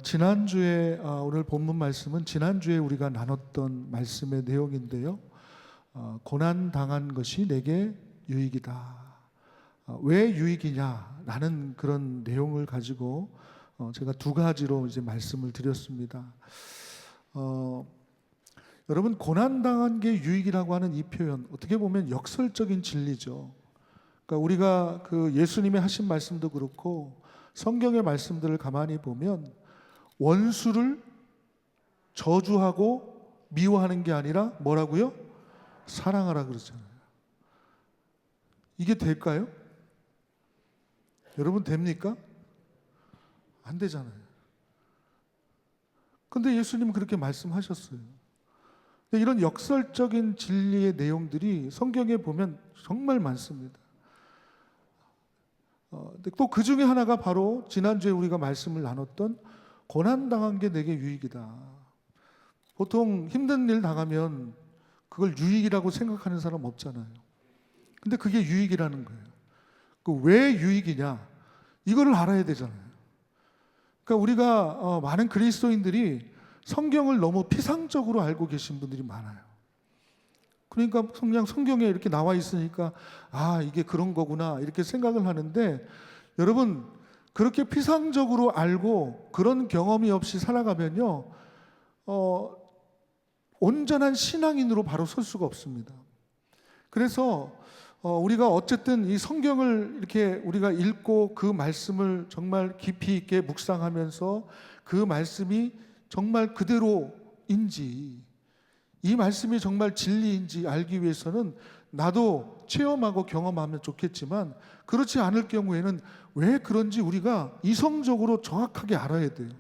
지난주에 오늘 본문 말씀은 지난주에 우리가 나눴던 말씀의 내용인데요. 고난 당한 것이 내게 유익이다. 왜 유익이냐라는 그런 내용을 가지고 제가 두 가지로 이제 말씀을 드렸습니다. 여러분, 고난 당한 게 유익이라고 하는 이 표현 어떻게 보면 역설적인 진리죠. 그러니까 우리가 그 예수님의 하신 말씀도 그렇고 성경의 말씀들을 가만히 보면 원수를 저주하고 미워하는 게 아니라 뭐라고요? 사랑하라 그러잖아요. 이게 될까요? 여러분, 됩니까? 안 되잖아요. 근데 예수님은 그렇게 말씀하셨어요. 근데 이런 역설적인 진리의 내용들이 성경에 보면 정말 많습니다. 또 그 중에 하나가 바로 지난주에 우리가 말씀을 나눴던 고난당한 게 내게 유익이다. 보통 힘든 일 당하면 그걸 유익이라고 생각하는 사람 없잖아요. 근데 그게 유익이라는 거예요. 왜 유익이냐? 이거를 알아야 되잖아요. 그러니까 우리가 많은 그리스도인들이 성경을 너무 피상적으로 알고 계신 분들이 많아요. 그러니까 그냥 성경에 이렇게 나와 있으니까 이게 그런 거구나 이렇게 생각을 하는데, 여러분, 그렇게 피상적으로 알고 그런 경험이 없이 살아가면요 온전한 신앙인으로 바로 설 수가 없습니다. 그래서 우리가 어쨌든 이 성경을 이렇게 우리가 읽고 그 말씀을 정말 깊이 있게 묵상하면서 그 말씀이 정말 그대로인지, 이 말씀이 정말 진리인지 알기 위해서는 나도 체험하고 경험하면 좋겠지만, 그렇지 않을 경우에는 왜 그런지 우리가 이성적으로 정확하게 알아야 돼요.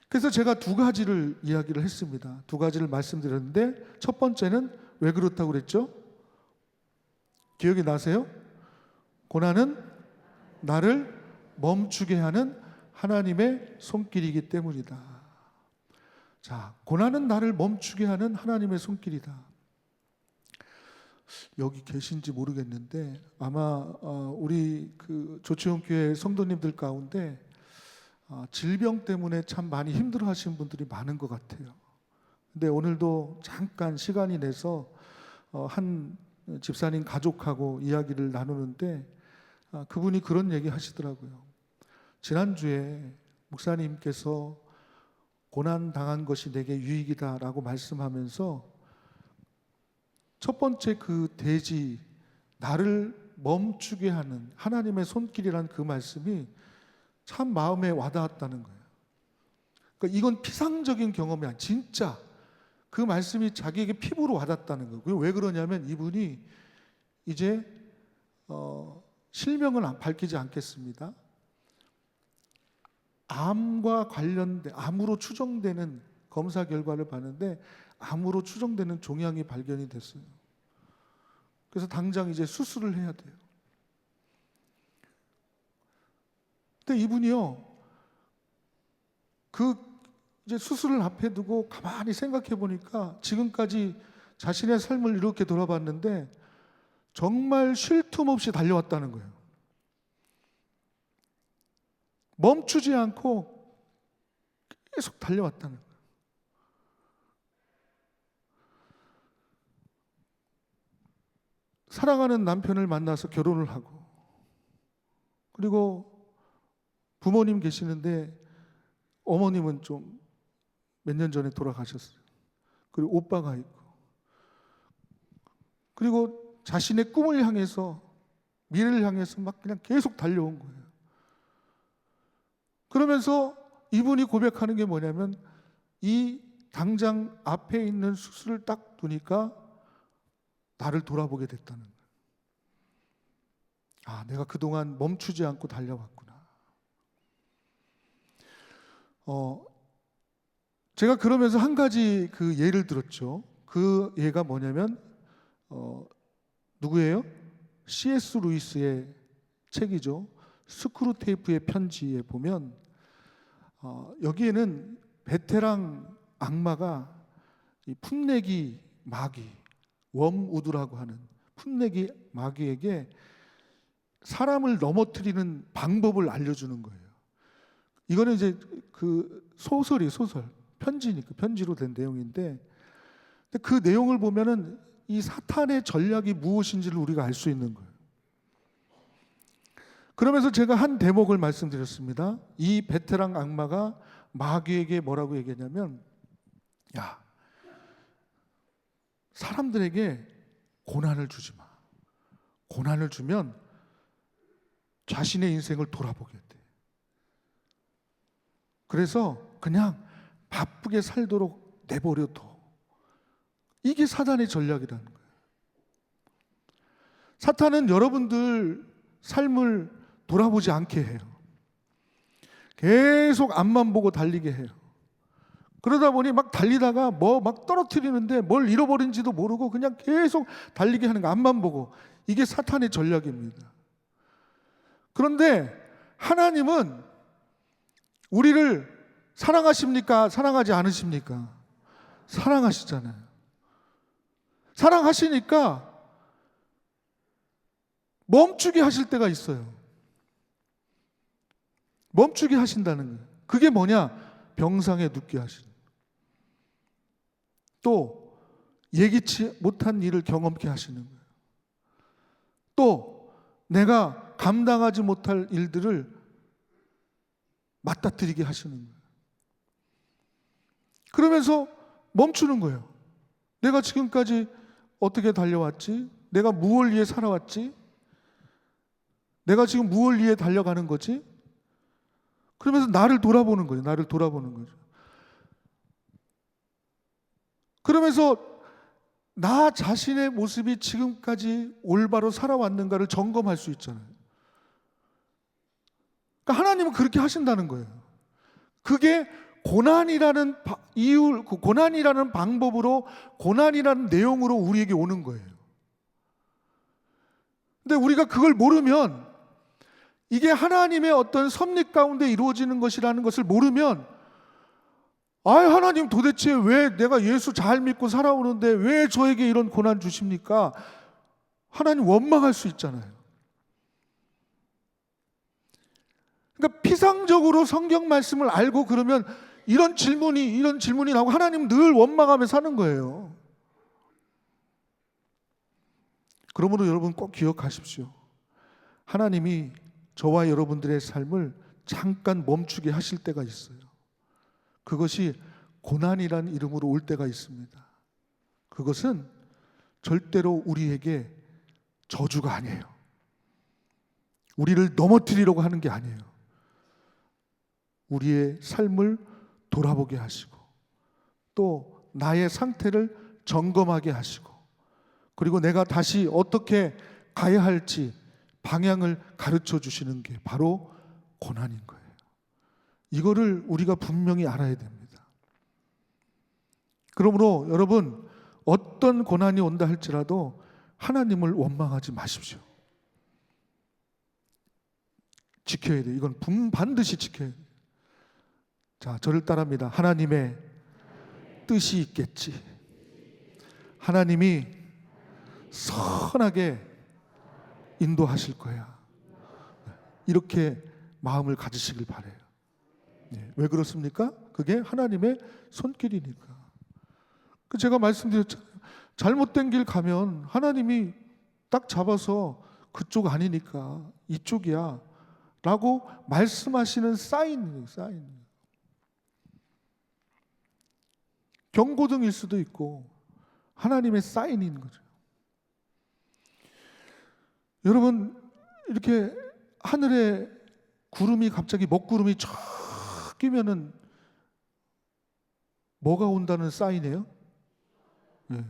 그래서 제가 두 가지를 이야기를 했습니다. 두 가지를 말씀드렸는데, 첫 번째는 왜 그렇다고 그랬죠? 기억이 나세요? 고난은 나를 멈추게 하는 하나님의 손길이기 때문이다. 자, 고난은 나를 멈추게 하는 하나님의 손길이다. 여기 계신지 모르겠는데 아마 우리 그 조치원교회 성도님들 가운데 질병 때문에 참 많이 힘들어하시는 분들이 많은 것 같아요. 근데 오늘도 잠깐 시간이 내서 한 집사님 가족하고 이야기를 나누는데 그분이 그런 얘기 하시더라고요. 지난주에 목사님께서 고난 당한 것이 내게 유익이다라고 말씀하면서 첫 번째 그 대지, 나를 멈추게 하는 하나님의 손길이란 그 말씀이 참 마음에 와닿았다는 거예요. 그러니까 이건 피상적인 경험이 아니라 진짜 그 말씀이 자기에게 피부로 와닿았다는 거예요. 왜 그러냐면 이분이 이제 실명은 밝히지 않겠습니다. 암과 관련된, 암으로 추정되는 검사 결과를 봤는데 암으로 추정되는 종양이 발견이 됐어요. 그래서 당장 이제 수술을 해야 돼요. 근데 이분이요, 그 이제 수술을 앞에 두고 가만히 생각해 보니까 지금까지 자신의 삶을 이렇게 돌아봤는데 정말 쉴 틈 없이 달려왔다는 거예요. 멈추지 않고 계속 달려왔다는 거예요. 사랑하는 남편을 만나서 결혼을 하고, 그리고 부모님 계시는데 어머님은 좀 몇 년 전에 돌아가셨어요. 그리고 오빠가 있고, 그리고 자신의 꿈을 향해서, 미래를 향해서 막 그냥 계속 달려온 거예요. 그러면서 이분이 고백하는 게 뭐냐면, 이 당장 앞에 있는 수술을 딱 두니까 나를 돌아보게 됐다는 거예요. 내가 그동안 멈추지 않고 달려왔구나. 제가 그러면서 한 가지 그 예를 들었죠. 그 예가 뭐냐면 누구예요? C.S. 루이스의 책이죠. 스크루테이프의 편지에 보면 여기에는 베테랑 악마가 이 풋내기 마귀, 웜우드라고 하는 풋내기 마귀에게 사람을 넘어뜨리는 방법을 알려주는 거예요. 이거는 이제 그 소설, 편지니까 편지로 된 내용인데, 근데 그 내용을 보면은 이 사탄의 전략이 무엇인지를 우리가 알 수 있는 거예요. 그러면서 제가 한 대목을 말씀드렸습니다. 이 베테랑 악마가 마귀에게 뭐라고 얘기했냐면, 야, 사람들에게 고난을 주지 마. 고난을 주면 자신의 인생을 돌아보게 돼. 그래서 그냥 바쁘게 살도록 내버려둬. 이게 사탄의 전략이라는 거예요. 사탄은 여러분들 삶을 돌아보지 않게 해요. 계속 앞만 보고 달리게 해요. 그러다 보니 막 달리다가 뭐 막 떨어뜨리는데 뭘 잃어버린지도 모르고 그냥 계속 달리게 하는 거, 앞만 보고. 이게 사탄의 전략입니다. 그런데 하나님은 우리를 사랑하십니까? 사랑하지 않으십니까? 사랑하시잖아요. 사랑하시니까 멈추게 하실 때가 있어요. 멈추게 하신다는 거예요. 그게 뭐냐? 병상에 눕게 하시는 거예요. 또 예기치 못한 일을 경험케 하시는 거예요. 또 내가 감당하지 못할 일들을 맞닥뜨리게 하시는 거예요. 그러면서 멈추는 거예요. 내가 지금까지 어떻게 달려왔지? 내가 무엇을 위해 살아왔지? 내가 지금 무엇을 위해 달려가는 거지? 그러면서 나를 돌아보는 거예요. 나를 돌아보는 거죠. 그러면서 나 자신의 모습이 지금까지 올바로 살아왔는가를 점검할 수 있잖아요. 그러니까 하나님은 그렇게 하신다는 거예요. 그게 고난이라는 이유, 고난이라는 방법으로, 고난이라는 내용으로 우리에게 오는 거예요. 근데 우리가 그걸 모르면, 이게 하나님의 어떤 섭리 가운데 이루어지는 것이라는 것을 모르면, 하나님 도대체 왜 내가 예수 잘 믿고 살아오는데 왜 저에게 이런 고난 주십니까? 하나님 원망할 수 있잖아요. 그러니까 피상적으로 성경 말씀을 알고 그러면 이런 질문이 나오고 하나님 늘 원망하며 사는 거예요. 그러므로 여러분 꼭 기억하십시오. 하나님이 저와 여러분들의 삶을 잠깐 멈추게 하실 때가 있어요. 그것이 고난이라는 이름으로 올 때가 있습니다. 그것은 절대로 우리에게 저주가 아니에요. 우리를 넘어뜨리려고 하는 게 아니에요. 우리의 삶을 돌아보게 하시고 또 나의 상태를 점검하게 하시고 그리고 내가 다시 어떻게 가야 할지 방향을 가르쳐 주시는 게 바로 고난인 거예요. 이거를 우리가 분명히 알아야 됩니다. 그러므로 여러분, 어떤 고난이 온다 할지라도 하나님을 원망하지 마십시오. 지켜야 돼요. 이건 반드시 지켜야 돼요. 자, 저를 따라합니다. 하나님의 뜻이 있겠지. 하나님이 선하게 인도하실 거야. 이렇게 마음을 가지시길 바라요. 왜 그렇습니까? 그게 하나님의 손길이니까. 제가 말씀드렸잖아요. 잘못된 길 가면 하나님이 딱 잡아서 그쪽 아니니까 이쪽이야 라고 말씀하시는 사인이에요. 사인. 경고등일 수도 있고 하나님의 사인인 거죠. 여러분, 이렇게 하늘에 구름이 갑자기 먹구름이 쫙 끼면은 뭐가 온다는 사인이에요? 네.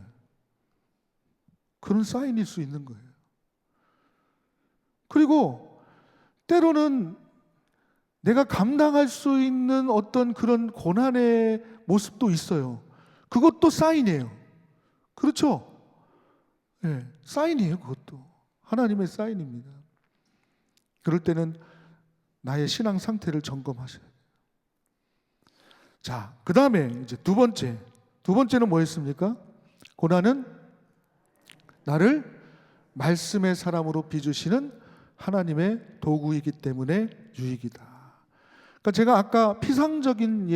그런 사인일 수 있는 거예요. 그리고 때로는 내가 감당할 수 있는 어떤 그런 고난의 모습도 있어요. 그것도 사인이에요. 그렇죠? 네, 사인이에요. 그것도 하나님의 사인입니다. 그럴 때는 나의 신앙 상태를 점검하셔야 돼요. 자, 그 다음에 이제 두 번째는 뭐였습니까? 고난은 나를 말씀의 사람으로 빚으시는 하나님의 도구이기 때문에 유익이다. 그러니까 제가 아까 피상적인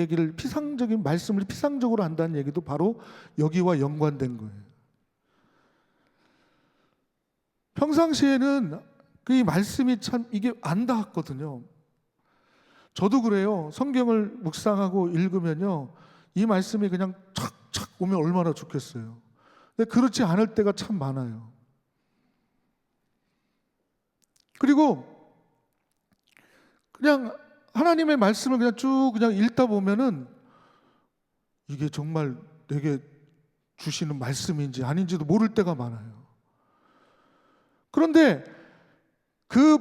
말씀을 피상적으로 한다는 얘기도 바로 여기와 연관된 거예요. 평상시에는 이 말씀이 참 이게 안 닿았거든요. 저도 그래요. 성경을 묵상하고 읽으면요, 이 말씀이 그냥 착착 오면 얼마나 좋겠어요. 근데 그렇지 않을 때가 참 많아요. 그리고 그냥 하나님의 말씀을 그냥 쭉 그냥 읽다 보면은 이게 정말 내게 주시는 말씀인지 아닌지도 모를 때가 많아요. 그런데 그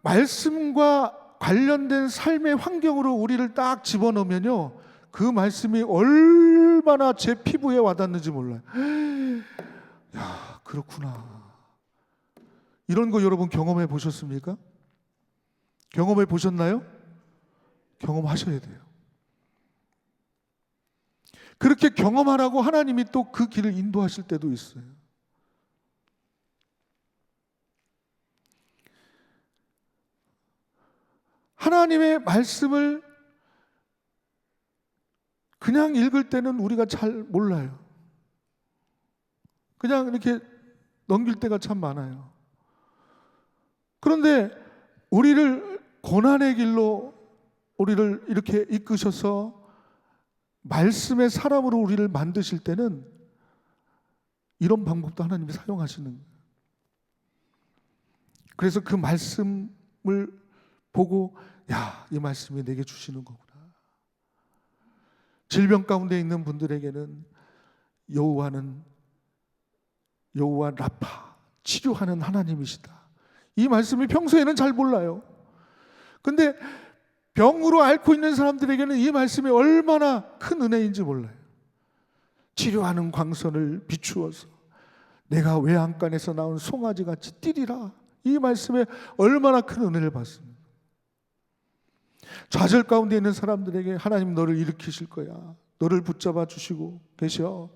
말씀과 관련된 삶의 환경으로 우리를 딱 집어넣으면요, 그 말씀이 얼마나 제 피부에 와닿는지 몰라요. 야, 그렇구나. 이런 거 여러분 경험해 보셨습니까? 경험해 보셨나요? 경험하셔야 돼요. 그렇게 경험하라고 하나님이 또 그 길을 인도하실 때도 있어요. 하나님의 말씀을 그냥 읽을 때는 우리가 잘 몰라요. 그냥 이렇게 넘길 때가 참 많아요. 그런데 우리를 고난의 길로 우리를 이렇게 이끄셔서 말씀의 사람으로 우리를 만드실 때는 이런 방법도 하나님이 사용하시는 거예요. 그래서 그 말씀을 보고, 야, 이 말씀이 내게 주시는 거구나. 질병 가운데 있는 분들에게는 여호와 라파, 치료하는 하나님이시다. 이 말씀이 평소에는 잘 몰라요. 근데 병으로 앓고 있는 사람들에게는 이 말씀이 얼마나 큰 은혜인지 몰라요. 치료하는 광선을 비추어서 내가 외양간에서 나온 송아지같이 뛰리라. 이 말씀에 얼마나 큰 은혜를 받습니다. 좌절 가운데 있는 사람들에게 하나님 너를 일으키실 거야. 너를 붙잡아 주시고 계셔.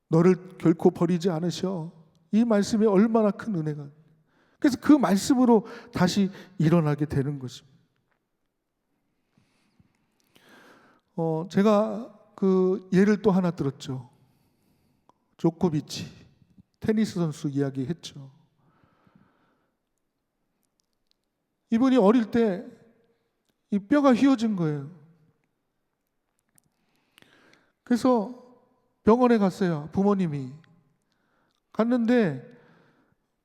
너를 결코 버리지 않으셔. 이 말씀이 얼마나 큰 은혜가. 그래서 그 말씀으로 다시 일어나게 되는 것입니다. 제가 그 예를 또 하나 들었죠. 조코비치 테니스 선수 이야기했죠. 이분이 어릴 때 이 뼈가 휘어진 거예요. 그래서 병원에 갔어요. 부모님이 갔는데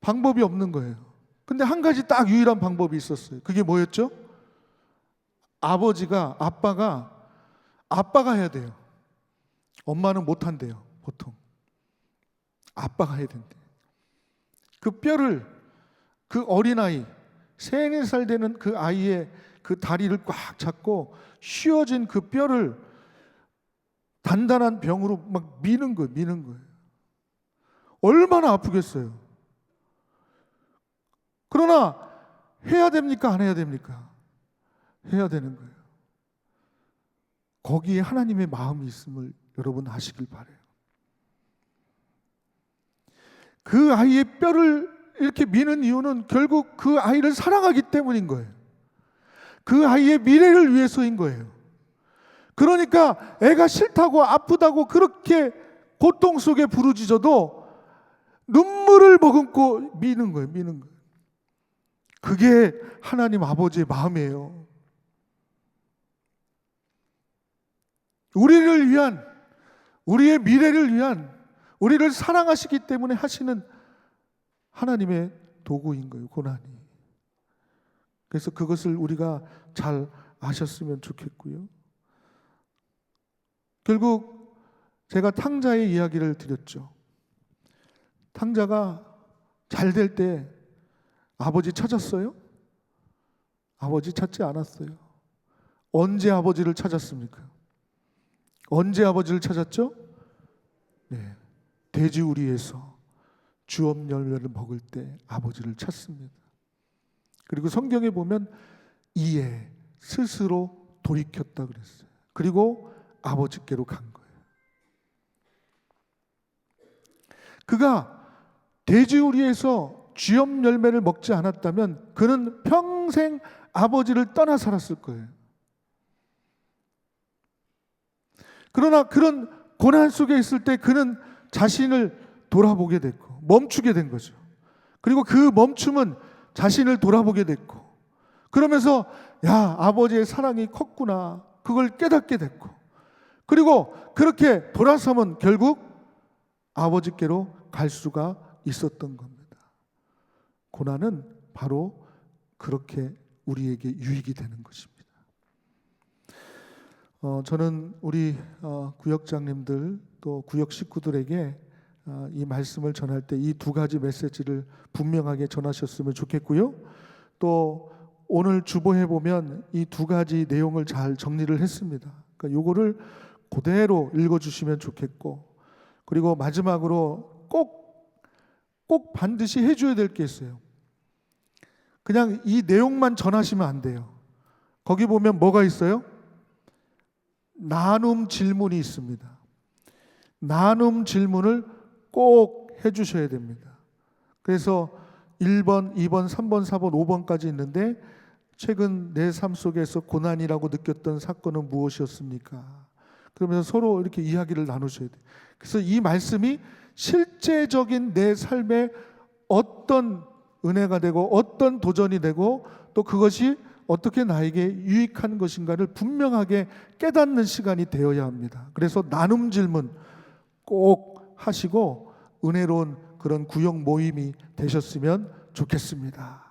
방법이 없는 거예요. 근데 한 가지 딱 유일한 방법이 있었어요. 그게 뭐였죠? 아빠가 해야 돼요. 엄마는 못 한대요, 보통. 아빠가 해야 된대. 그 뼈를, 그 어린아이, 3-4살 되는 그 아이의 그 다리를 꽉 잡고 휘어진 그 뼈를 단단한 병으로 막 미는 거예요. 얼마나 아프겠어요. 그러나 해야 됩니까? 안 해야 됩니까? 해야 되는 거예요. 거기에 하나님의 마음이 있음을 여러분 아시길 바라요. 그 아이의 뼈를 이렇게 미는 이유는 결국 그 아이를 사랑하기 때문인 거예요. 그 아이의 미래를 위해서인 거예요. 그러니까 애가 싫다고 아프다고 그렇게 고통 속에 부르짖어도 눈물을 머금고 미는 거예요. 그게 하나님 아버지의 마음이에요. 우리를 위한, 우리의 미래를 위한, 우리를 사랑하시기 때문에 하시는 하나님의 도구인 거예요, 고난이. 그래서 그것을 우리가 잘 아셨으면 좋겠고요. 결국 제가 탕자의 이야기를 드렸죠. 탕자가 잘 될 때 아버지 찾았어요? 아버지 찾지 않았어요. 언제 아버지를 찾았습니까? 언제 아버지를 찾았죠? 네, 돼지우리에서 주업 열매를 먹을 때 아버지를 찾습니다. 그리고 성경에 보면 이에 스스로 돌이켰다 그랬어요. 그리고 아버지께로 간 거예요. 그가 돼지우리에서 주업 열매를 먹지 않았다면 그는 평생 아버지를 떠나 살았을 거예요. 그러나 그런 고난 속에 있을 때 그는 자신을 돌아보게 됐고 멈추게 된 거죠. 그리고 그 멈춤은 자신을 돌아보게 됐고, 그러면서 야, 아버지의 사랑이 컸구나, 그걸 깨닫게 됐고, 그리고 그렇게 돌아서면 결국 아버지께로 갈 수가 있었던 겁니다. 고난은 바로 그렇게 우리에게 유익이 되는 것입니다. 저는 우리 구역장님들 또 구역 식구들에게 이 말씀을 전할 때 이 두 가지 메시지를 분명하게 전하셨으면 좋겠고요. 또 오늘 주보해 보면 이 두 가지 내용을 잘 정리를 했습니다. 그러니까 요거를 그대로 읽어주시면 좋겠고, 그리고 마지막으로 꼭 반드시 해줘야 될 게 있어요. 그냥 이 내용만 전하시면 안 돼요. 거기 보면 뭐가 있어요? 나눔 질문이 있습니다. 나눔 질문을 꼭 해주셔야 됩니다. 그래서 1번, 2번, 3번, 4번, 5번까지 있는데, 최근 내 삶 속에서 고난이라고 느꼈던 사건은 무엇이었습니까? 그러면서 서로 이렇게 이야기를 나누셔야 돼요. 그래서 이 말씀이 실제적인 내 삶에 어떤 은혜가 되고 어떤 도전이 되고 또 그것이 어떻게 나에게 유익한 것인가를 분명하게 깨닫는 시간이 되어야 합니다. 그래서 나눔 질문 꼭 하시고 은혜로운 그런 구역 모임이 되셨으면 좋겠습니다.